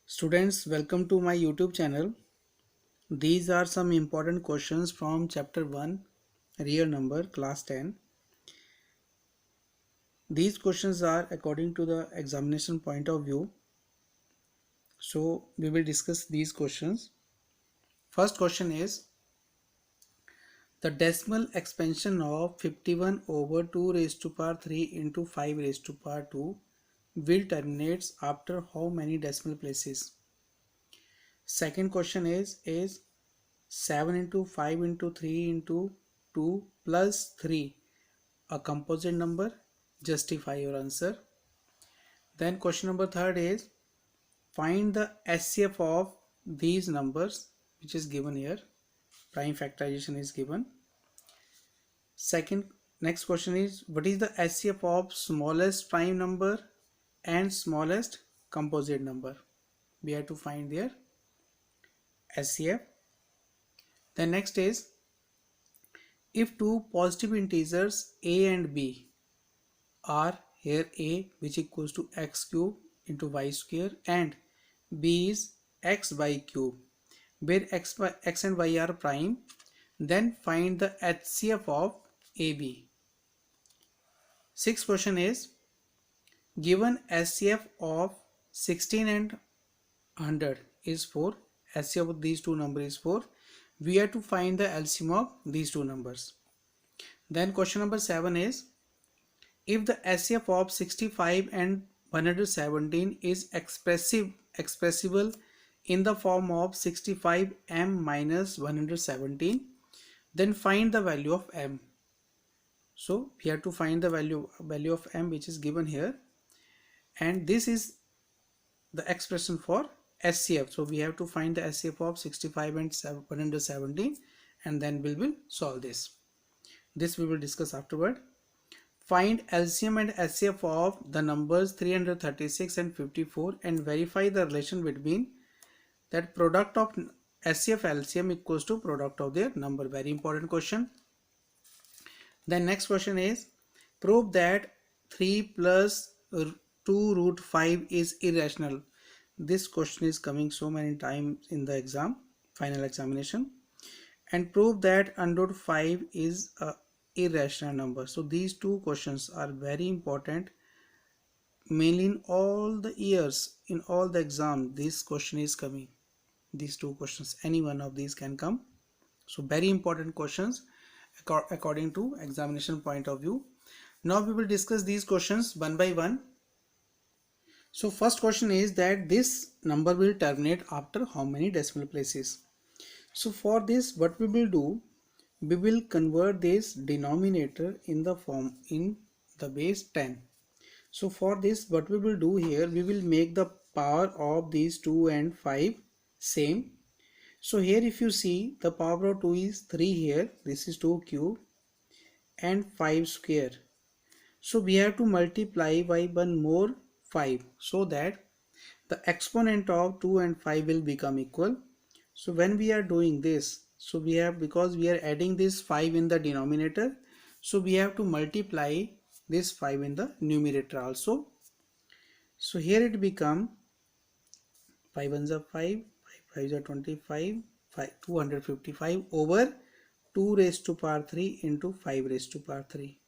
Students, welcome to my YouTube channel. These are some important questions from chapter 1, real number, class 10. These questions are according to the examination point of view. So we will discuss these questions. First question is, the decimal expansion of 51 over 2 raised to power 3 into 5 raised to power 2 will terminates after how many decimal places? Second question is 7 into 5 into 3 into 2 plus 3 a composite number? Justify your answer. Then question number third is, find the HCF of these numbers, which is given here. Prime factorization is given. Next question is, what is the HCF of smallest prime number and smallest composite number? We have to find their HCF. Then next is, if two positive integers a and b are here a, which equals to x cube into y square, and b is x by cube, where x and y are prime, then find the HCF of AB. Sixth question is, given HCF of 16 and 100 is 4, HCF of these two numbers is 4, we have to find the LCM of these two numbers. Then question number 7 is, if the HCF of 65 and 117 is expressible in the form of 65m minus 117, then find the value of m. So we have to find the value of m, which is given here, and this is the expression for HCF. So we have to find the HCF of 65 and 117, and then we will solve this. This we will discuss afterward. Find LCM and HCF of the numbers 336 and 54 and verify the relation between that product of HCF LCM equals to product of their number. Very important question. Then next question is, prove that 3 plus 2 root 5 is irrational. This question is coming so many times in the exam, final examination. And prove that under root 5 is a irrational number. So these two questions are very important, mainly in all the years, in all the exam this question is coming. These two questions, any one of these can come. So very important questions according to examination point of view. Now we will discuss these questions one by one. So first question is that this number will terminate after how many decimal places? So for this, what we will do, we will convert this denominator in the form in the base 10. So for this, what we will do here, we will make the power of these 2 and 5 same. So here if you see, the power of 2 is 3 here, this is 2 cube and 5 square. So we have to multiply by one more 5 so that the exponent of 2 and 5 will become equal. So when we are doing this, so we have, because we are adding this 5 in the denominator, so we have to multiply this 5 in the numerator also. So here it become 5 ones are 5, 5 5s are 25, 255 over 2 raised to power 3 into 5 raised to power 3.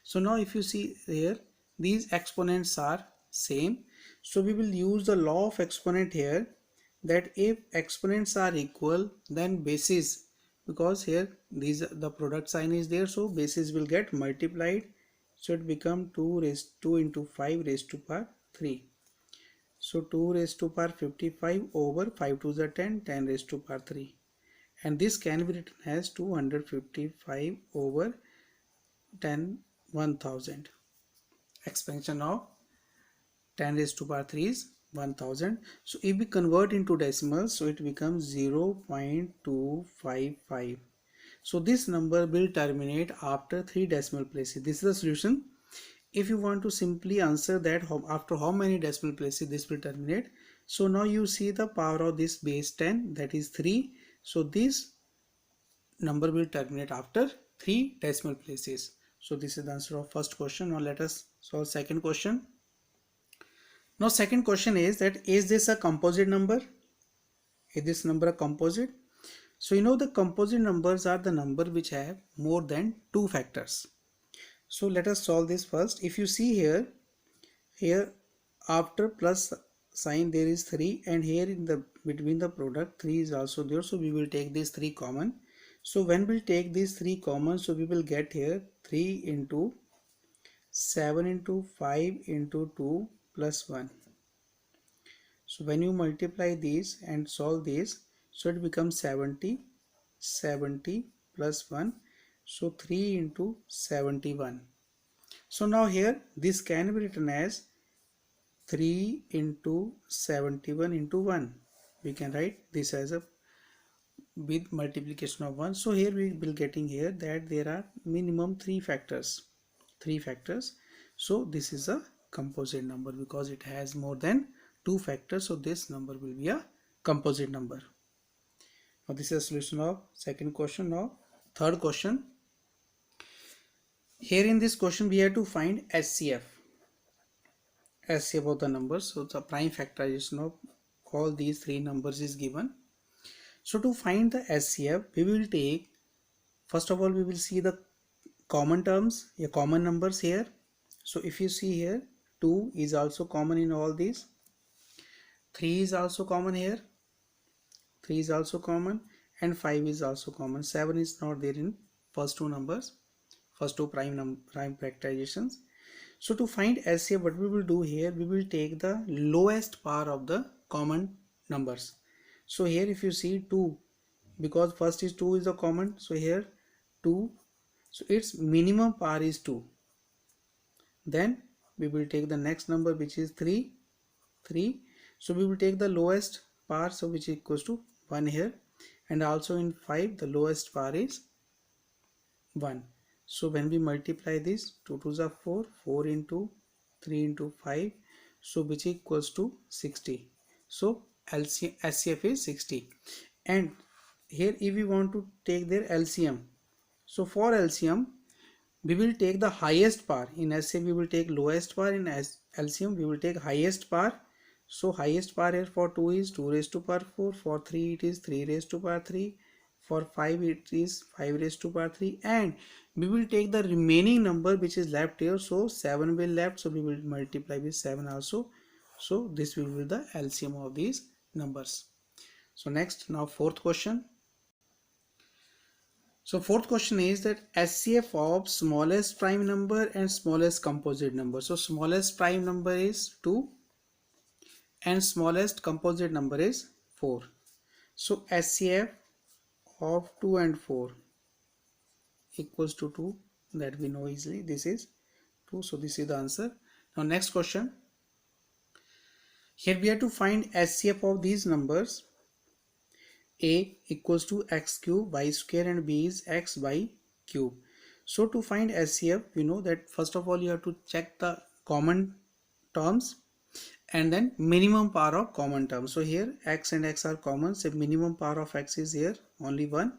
So now if you see here, these exponents are same. So we will use the law of exponent here, that if exponents are equal, then bases, because here the product sign is there, so bases will get multiplied. So it become 2 into 5 raised to power 3. So 2 raised to power 55 over 5 to the 10, 10 raised to power 3. And this can be written as 255 over 10 1000. Expansion of 10 raised to power 3 is 1000. So if we convert into decimals, so it becomes 0.255. So this number will terminate after 3 decimal places. This is the solution. If you want to simply answer that after how many decimal places this will terminate, so now you see the power of this base 10, that is 3. So this number will terminate after 3 decimal places. So this is the answer of first question. Now let us solve second question. Now second question is that is this a composite number? Is this number a composite? So you know the composite numbers are the number which have more than two factors. So let us solve this first. If you see here after plus sign there is 3, and here in the between the product 3 is also there, so we will take these 3 common. So when we'll take these 3 common, so we will get here 3 into 7 into 5 into 2 plus 1. So when you multiply these and solve this, so it becomes 70 plus 1, so 3 into 71. So now here this can be written as 3 into 71 into 1. We can write this as a with multiplication of 1. So here we will getting here that there are minimum 3 factors. So this is a composite number because it has more than 2 factors. So this number will be a composite number. Now this is a solution of second question. Now third question. Here in this question we have to find SCF of the numbers. So the prime factorization of all these 3 numbers is given. So to find the SCF, we will take, first of all we will see the common terms, common numbers here. So if you see here, 2 is also common in all these, 3 is also common here, 3 is also common, and 5 is also common. 7 is not there in first two numbers, first two prime factorizations. So to find SCF, what we will do here, we will take the lowest power of the common numbers. So here if you see 2, because first is 2 is a common, so here 2, so its minimum power is 2. Then we will take the next number which is 3. So we will take the lowest power, so which equals to 1 here, and also in 5 the lowest power is 1. So when we multiply this, 2 2s are 4, 4 into 3 into 5, so which equals to 60. So SCF is 60. And here if we want to take their LCM, so for LCM we will take the highest power. In SCF we will take lowest power, in LCM we will take highest power. So highest power here for 2 is 2 raised to power 4, for 3 it is 3 raised to power 3, for 5 it is 5 raised to power 3, and we will take the remaining number which is left here, so 7 will left, so we will multiply with 7 also. So this will be the LCM of these numbers. So next, now fourth question. So fourth question is that SCF of smallest prime number and smallest composite number. So smallest prime number is 2 and smallest composite number is 4. So SCF of 2 and 4 equals to 2, that we know easily, this is 2, so this is the answer. Now next question. Here we have to find SCF of these numbers. A equals to x cube y square and b is x y cube. So to find SCF, we know that first of all you have to check the common terms and then minimum power of common terms. So here x and x are common, so minimum power of x is here only 1,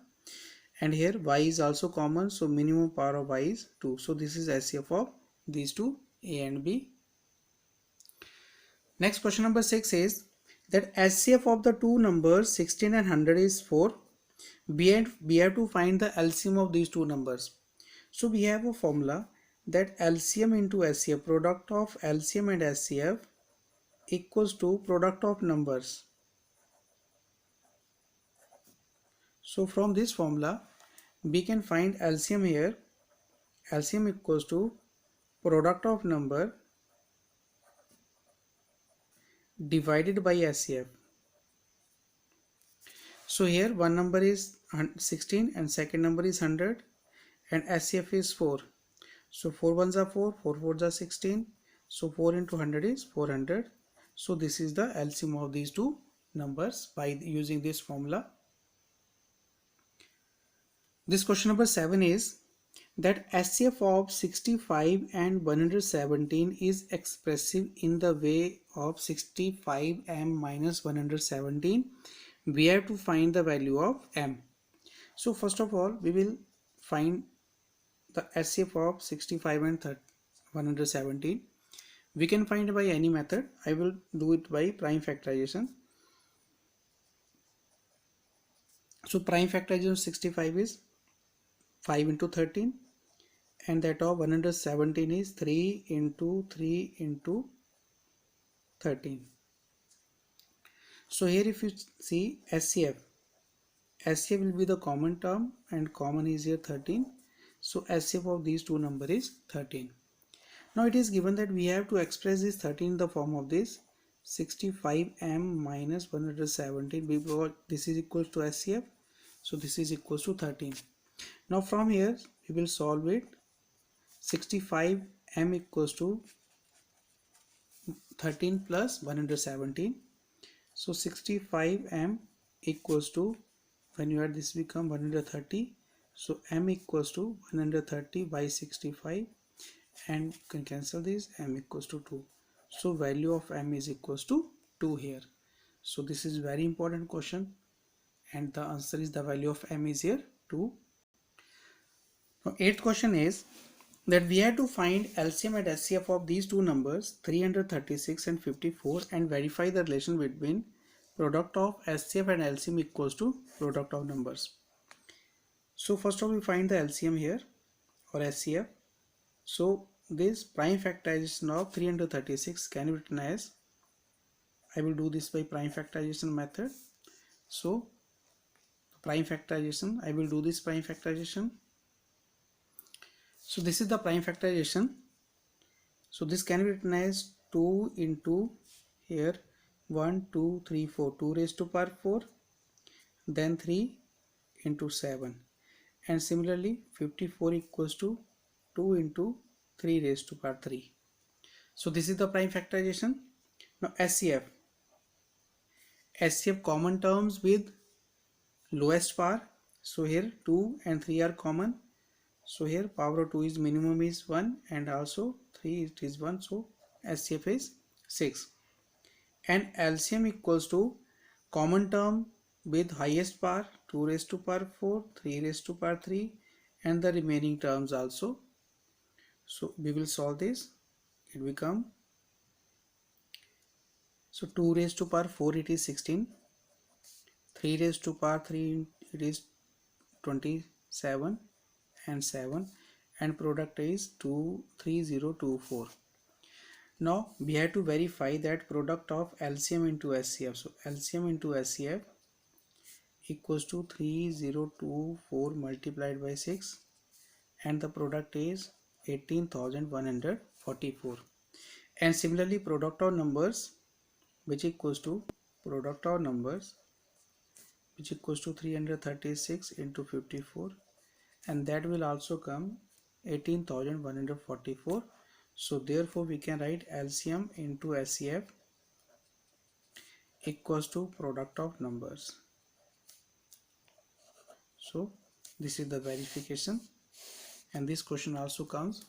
and here y is also common, so minimum power of y is 2. So this is SCF of these two, A and B. Next, question number 6 is that SCF of the two numbers 16 and 100 is 4. We have to find the LCM of these two numbers. So we have a formula that LCM into SCF, product of LCM and SCF equals to product of numbers. So from this formula we can find LCM here. LCM equals to product of number divided by SCF. So here one number is 16 and second number is 100 and SCF is 4. So 4 ones are 4, 4 fours are 16. So 4 into 100 is 400. So this is the LCM of these two numbers by using this formula. This question number 7 is that SCF of 65 and 117 is expressive in the way of 65m minus 117. We have to find the value of m. So first of all we will find the SCF of 65 and 117. We can find by any method. I will do it by prime factorization. So prime factorization of 65 is 5 into 13, and that of 117 is 3 into 3 into 13. So here if you see SCF will be the common term, and common is here 13. So SCF of these two number is 13. Now it is given that we have to express this 13 in the form of this 65m minus 117, because this is equals to SCF. So this is equals to 13. Now from here we will solve it. 65m equals to 13 plus 117. So 65m equals to, when you add this become 130. So m equals to 130 by 65, and you can cancel this, m equals to 2. So value of m is equals to 2 here. So this is very important question, and the answer is the value of m is here 2. Now eighth question is that we have to find LCM and SCF of these two numbers 336 and 54 and verify the relation between product of SCF and LCM equals to product of numbers. So first of all we find the LCM here, or SCF. So this prime factorization of 336 can be written as, I will do this by prime factorization method. So prime factorization, I will do this prime factorization. So this is the prime factorization. So this can be written as 2 into here 1 2 3 4, 2 raised to power 4, then 3 into 7, and similarly 54 equals to 2 into 3 raised to power 3. So this is the prime factorization. Now SCF common terms with lowest power. So here 2 and 3 are common. So here power of 2 is minimum is 1, and also 3 it is 1. So SCF is 6. And LCM equals to common term with highest power 2 raised to power 4, 3 raised to power 3, and the remaining terms also. So we will solve this. It become, so 2 raised to power 4 it is 16, 3 raised to power 3 it is 27, and 7, and product is 23024. Now we have to verify that product of LCM into SCF. So LCM into SCF equals to 3024 multiplied by 6, and the product is 18,144. And similarly product of numbers, which equals to product of numbers, which equals to 336 into 54, and that will also come 18,144. So therefore we can write LCM into SCF equals to product of numbers. So this is the verification, and this question also comes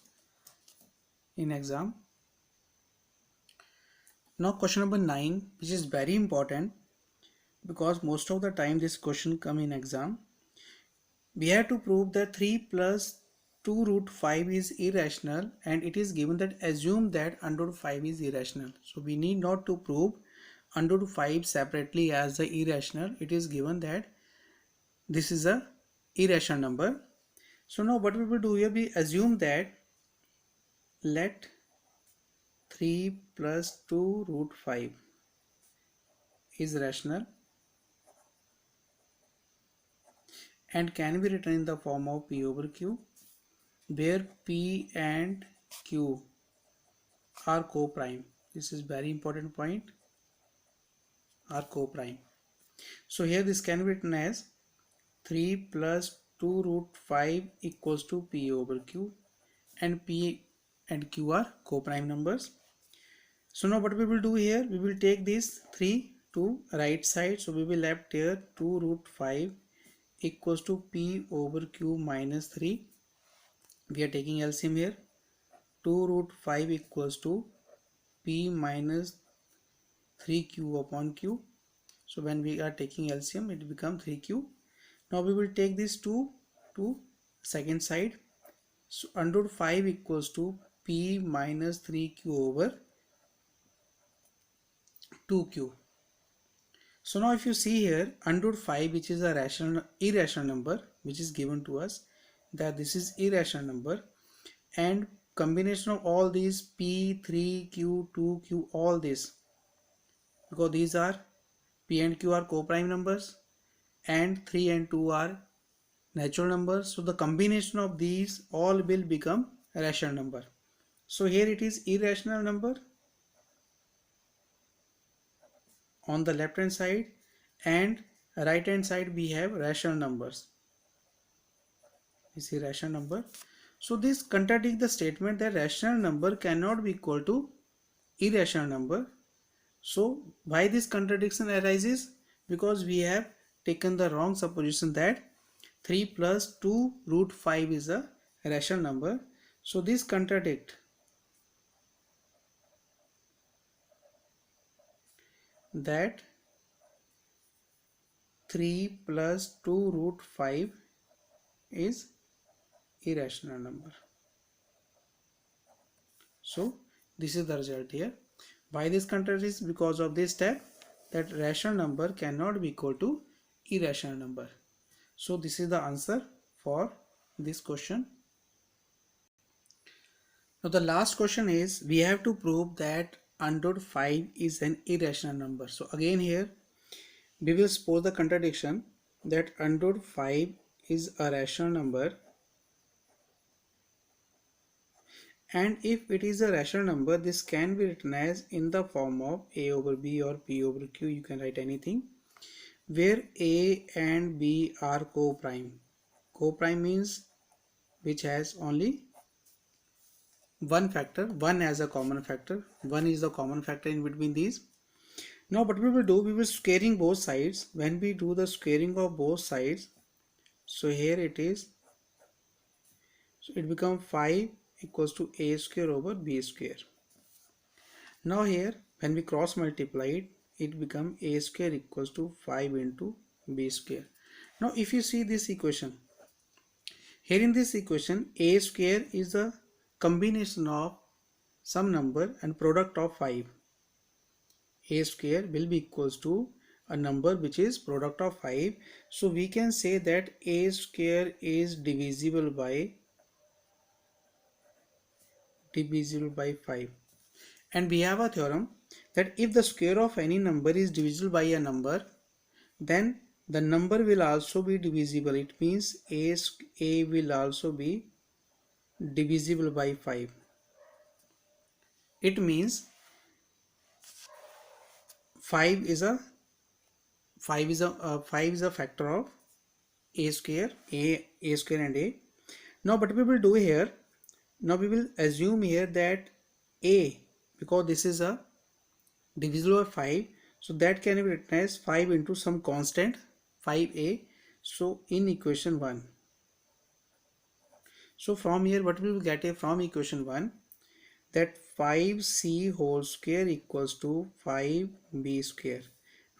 in exam. Now question number 9, which is very important because most of the time this question come in exam. We have to prove that 3 plus 2 root 5 is irrational, and it is given that assume that under root 5 is irrational. So we need not to prove under root 5 separately as the irrational. It is given that this is a irrational number. So now what we will do here, we assume that let 3 plus 2 root 5 is rational and can be written in the form of P over Q, where P and Q are co-prime. This is very important point, are co-prime. So here this can be written as 3 plus 2 root 5 equals to P over Q, and P and Q are co-prime numbers. So now what we will do here, we will take this 3 to right side. So we will left here 2 root 5 equals to P over Q minus 3. We are taking LCM here. 2 root 5 equals to P minus 3Q upon Q. So when we are taking LCM, it becomes 3Q. Now we will take this 2 to second side. So under root 5 equals to P minus 3Q over 2q. So now if you see here, under 5, which is a irrational number, which is given to us, that this is irrational number, and combination of all these p, 3q, 2q, all this, because these are p and q are co-prime numbers and 3 and 2 are natural numbers, so the combination of these all will become a rational number. So here it is irrational number on the left hand side, and right hand side we have rational numbers. You see rational number. So this contradicts the statement that rational number cannot be equal to irrational number. So why this contradiction arises? Because we have taken the wrong supposition that 3 plus 2 root 5 is a rational number. So this contradicts that 3 plus 2 root 5 is irrational number. So this is the result here. Why this contradicts? Because of this step, that rational number cannot be equal to irrational number. So this is the answer for this question. Now the last question is, we have to prove that under 5 is an irrational number. So again here we will suppose the contradiction that under 5 is a rational number, and if it is a rational number, this can be written as in the form of a over b or p over q, you can write anything, where a and b are co-prime. Co-prime means which has only one factor, one as a common factor, one is the common factor in between these. Now what we will do, we will squaring both sides. When we do the squaring of both sides, so here it is, so it becomes 5 equals to a square over b square. Now here when we cross multiply it, it becomes a square equals to 5 into b square. Now if you see this equation, here in this equation a square is a combination of some number and product of 5. A square will be equals to a number which is product of 5. So we can say that a square is divisible by 5. And we have a theorem that if the square of any number is divisible by a number, then the number will also be divisible. It means a will also be divisible by 5. It means 5 is a factor of a square and a. Now what we will do here, now we will assume here that a, because this is a divisible by 5, so that can be written as 5 into some constant 5a. So in equation 1, so from here what we will get from equation 1, that 5c whole square equals to 5b square.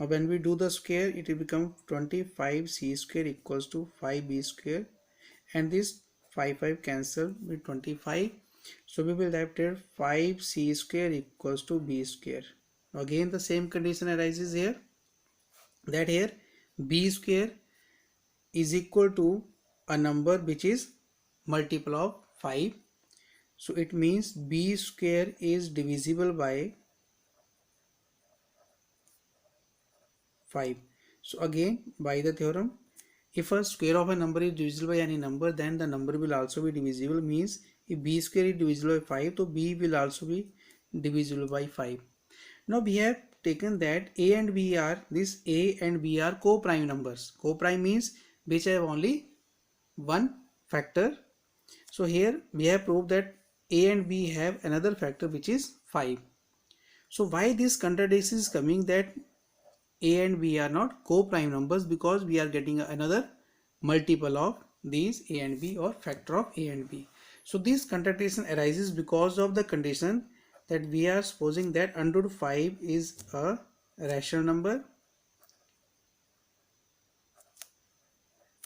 Now when we do the square, it will become 25c square equals to 5b square, and this 5 cancel with 25. So we will have here 5c square equals to b square. Again the same condition arises here, that here b square is equal to a number which is multiple of 5. So it means b square is divisible by 5. So again by the theorem, if a square of a number is divisible by any number, then the number will also be divisible. Means if b square is divisible by 5, so b will also be divisible by 5. Now we have taken that a and b are co-prime numbers. Co-prime means which have only one factor. So here we have proved that a and b have another factor which is 5. So why this contradiction is coming that a and b are not co-prime numbers? Because we are getting another multiple of these a and b or factor of a and b. So this contradiction arises because of the condition that we are supposing that under 5 is a rational number,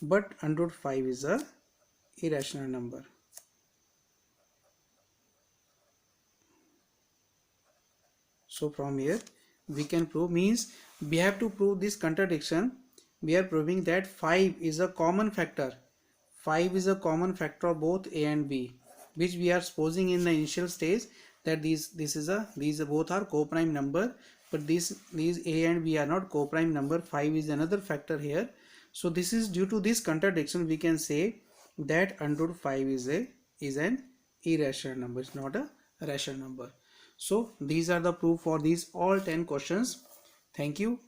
but under 5 is a irrational number. So from here we can prove, means we have to prove this contradiction. We are proving that 5 is a common factor. 5 is a common factor of both A and B, which we are supposing in the initial stage that these both are co-prime number, but these A and B are not co-prime number. 5 is another factor here. So this is due to this contradiction we can say that under root 5 is an irrational number. It's not a rational number. So these are the proof for these all 10 questions. Thank you.